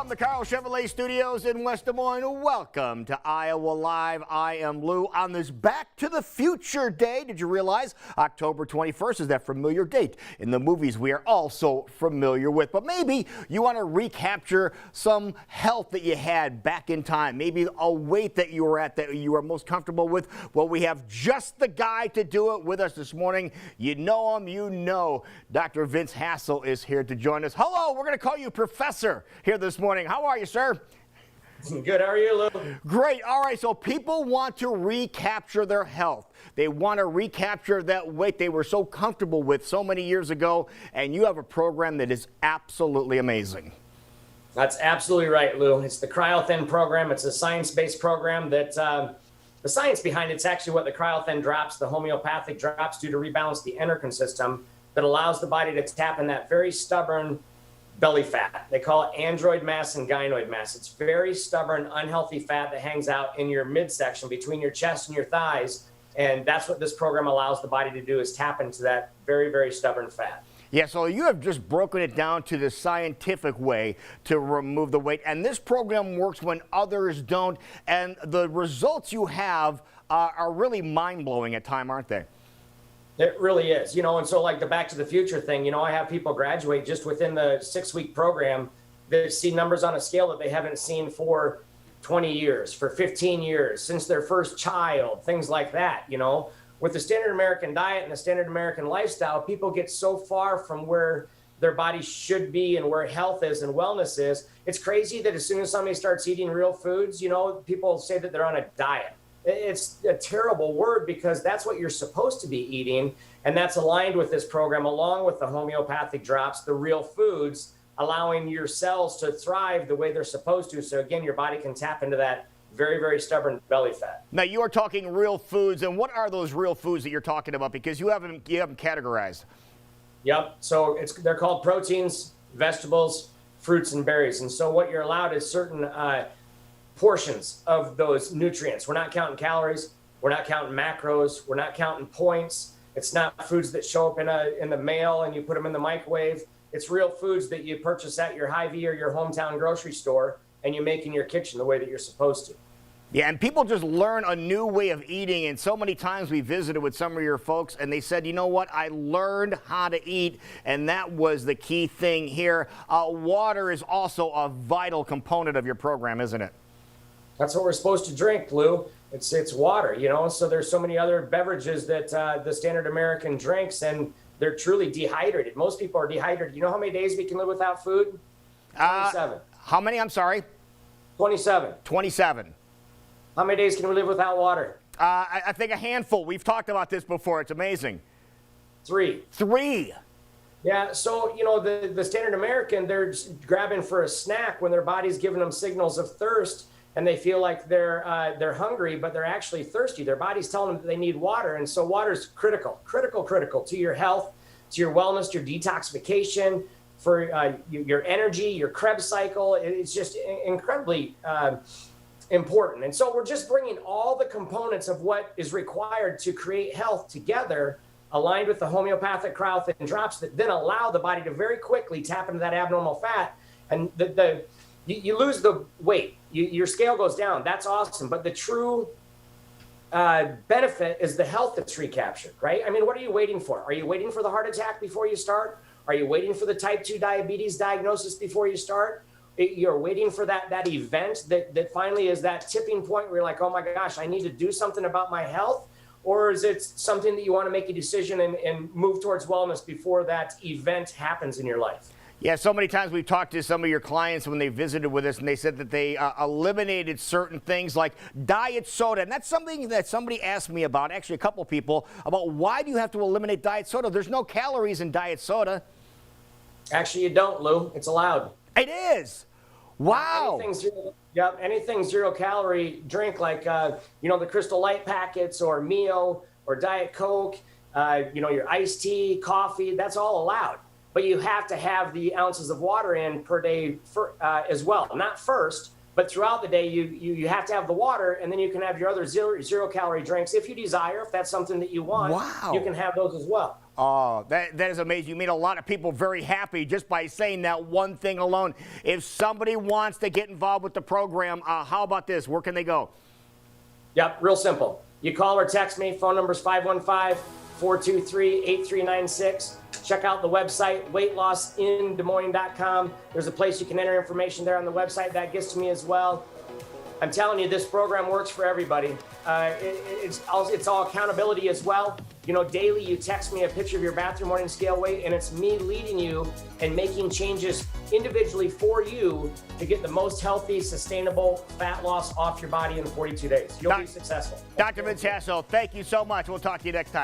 From the Carl Chevrolet Studios in West Des Moines, welcome to Iowa Live. I am Lou on this Back to the Future Day. Did you realize October 21st is that familiar date in the movies we are all so familiar with? But maybe you want to recapture some health that you had back in time, maybe a weight that you were at that you are most comfortable with. Well, we have just the guy to do it with us this morning. You know him, you know. Dr. Vince Hassel is here to join us. Hello, we're going to call you Professor here this morning. How are you, sir? Good. How are you, Lou? Great. All right. So people want to recapture their health. They want to recapture that weight they were so comfortable with so many years ago. And you have a program that is absolutely amazing. That's absolutely right, Lou. It's the Cryothin program. It's a science-based program that the science behind it's actually what the Cryothin drops, the homeopathic drops, do to rebalance the endocrine system that allows the body to tap in that very stubborn belly fat. They call it android mass and gynoid mass. It's very stubborn, unhealthy fat that hangs out in your midsection between your chest and your thighs. And that's what this program allows the body to do, is tap into that very, very stubborn fat. Yeah, so you have just broken it down to the scientific way to remove the weight. And this program works when others don't. And the results you have are really mind-blowing at times, aren't they? It really is, and so like the Back to the Future thing, I have people graduate just within the 6-week program that see numbers on a scale that they haven't seen for 20 years, for 15 years, since their first child, things like that, With the standard American diet and the standard American lifestyle, people get so far from where their body should be and where health is and wellness is. It's crazy that as soon as somebody starts eating real foods, people say that they're on a diet. It's a terrible word because that's what you're supposed to be eating. And that's aligned with this program, along with the homeopathic drops, the real foods, allowing your cells to thrive the way they're supposed to. So again, your body can tap into that very, very stubborn belly fat. Now, you are talking real foods. And what are those real foods that you're talking about? Because you haven't categorized. Yep. So they're called proteins, vegetables, fruits, and berries. And so what you're allowed is certain portions of those nutrients. We're not counting calories. We're not counting macros. We're not counting points. It's not foods that show up in the mail and you put them in the microwave. It's real foods that you purchase at your Hy-Vee or your hometown grocery store and you make in your kitchen the way that you're supposed to. Yeah, and people just learn a new way of eating. And so many times we visited with some of your folks and they said, you know what, I learned how to eat. And that was the key thing here. Water is also a vital component of your program, isn't it? That's what we're supposed to drink, Lou. It's water, So there's so many other beverages that the standard American drinks, and they're truly dehydrated. Most people are dehydrated. You know how many days we can live without food? 27. How many? I'm sorry? 27. 27. How many days can we live without water? I think a handful. We've talked about this before. It's amazing. 3. 3. Yeah, so, the standard American, they're just grabbing for a snack when their body's giving them signals of thirst. And they feel like they're hungry, but they're actually thirsty. Their body's telling them that they need water. And so water is critical to your health, to your wellness, your detoxification, for your energy, your Krebs cycle. It's just incredibly important. And so we're just bringing all the components of what is required to create health together, aligned with the homeopathic Cryothin drops that then allow the body to very quickly tap into that abnormal fat. And you lose the weight. Your scale goes down. That's awesome. But the true benefit is the health that's recaptured, right? I mean, what are you waiting for? Are you waiting for the heart attack before you start? Are you waiting for the type 2 diabetes diagnosis before you start? You're waiting for that event that finally is that tipping point where you're like, oh my gosh, I need to do something about my health? Or is it something that you want to make a decision and move towards wellness before that event happens in your life? Yeah, so many times we've talked to some of your clients when they visited with us, and they said that they eliminated certain things like diet soda. And that's something that somebody asked me about, actually a couple people, about why do you have to eliminate diet soda? There's no calories in diet soda. Actually, you don't, Lou. It's allowed. It is. Wow. Anything 0 calorie drink like, the Crystal Light packets or Mio or Diet Coke, your iced tea, coffee, that's all allowed. But you have to have the ounces of water in per day as well. Not first, but throughout the day, you have to have the water, and then you can have your other zero calorie drinks if you desire, if that's something that you want. Wow. You can have those as well. Oh, that is amazing. You made a lot of people very happy just by saying that one thing alone. If somebody wants to get involved with the program, how about this? Where can they go? Yep, real simple. You call or text me. Phone number is 515-423-8396. Check out the website, weightlossinDesMoines.com. There's a place you can enter information there on the website. That gets to me as well. I'm telling you, this program works for everybody. It's all accountability as well. You know, daily you text me a picture of your bathroom morning scale weight, and it's me leading you and making changes individually for you to get the most healthy, sustainable fat loss off your body in 42 days. You'll be successful. Dr. Vince Hassel, thank you so much. We'll talk to you next time.